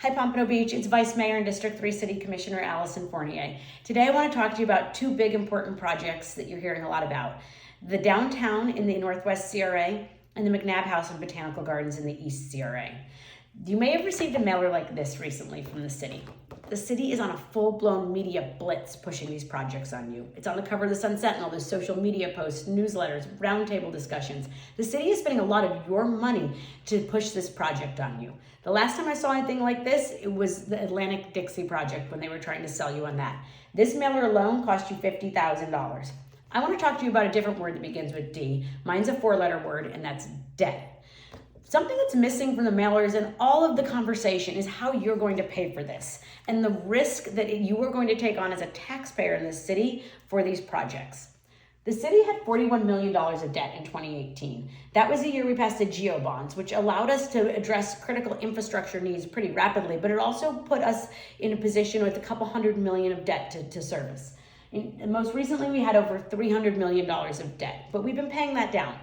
Hi Pompano Beach, it's Vice Mayor and District 3 City Commissioner Allison Fournier. Today I want to talk to you about two big important projects that you're hearing a lot about. The downtown in the Northwest CRA and the McNabb House and Botanical Gardens in the East CRA. You may have received a mailer like this recently from the city. The city is on a full-blown media blitz pushing these projects on you. It's on the cover of the Sun Sentinel. There's social media posts, newsletters, roundtable discussions. The city is spending a lot of your money to push this project on you. The last time I saw anything like this, it was the Atlantic Dixie project when they were trying to sell you on that. This mailer alone cost you $50,000. I want to talk to you about a different word that begins with D. Mine's a four-letter word, and that's debt. Something that's missing from the mailers and all of the conversation is how you're going to pay for this and the risk that you are going to take on as a taxpayer in the city for these projects. The city had $41 million of debt in 2018. That was the year we passed the GEO bonds, which allowed us to address critical infrastructure needs pretty rapidly, but it also put us in a position with a couple $100 million of debt to service. And most recently, we had over $300 million of debt, but we've been paying that down.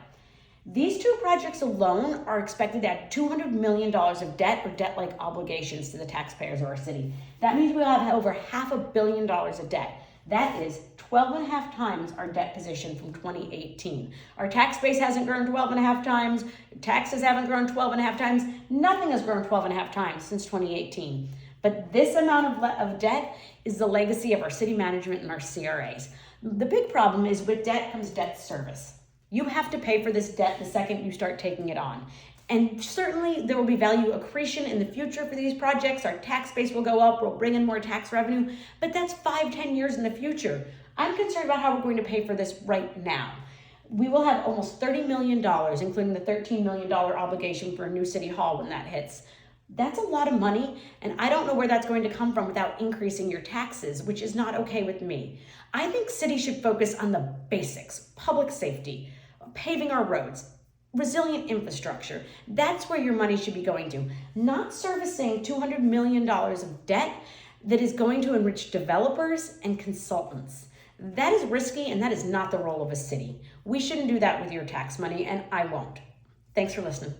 These two projects alone are expected to add $200 million of debt or debt-like obligations to the taxpayers of our city. That means we'll have over $500 million of debt. That is 12 and a half times our debt position from 2018. Our tax base hasn't grown 12 and a half times. Taxes haven't grown 12 and a half times. Nothing has grown 12 and a half times since 2018. But this amount of debt is the legacy of our city management and our CRAs. The big problem is with debt comes debt service. You have to pay for this debt the second you start taking it on. And certainly there will be value accretion in the future for these projects. Our tax base will go up, we'll bring in more tax revenue, but that's 5-10 years in the future. I'm concerned about how we're going to pay for this right now. We will have almost $30 million, including the $13 million obligation for a new city hall when that hits. That's a lot of money, and I don't know where that's going to come from without increasing your taxes, which is not okay with me. I think cities should focus on the basics, public safety, paving our roads, resilient infrastructure. That's where your money should be going to, not servicing $200 million of debt that is going to enrich developers and consultants. That is risky, and that is not the role of a city. We shouldn't do that with your tax money, and I won't. Thanks for listening.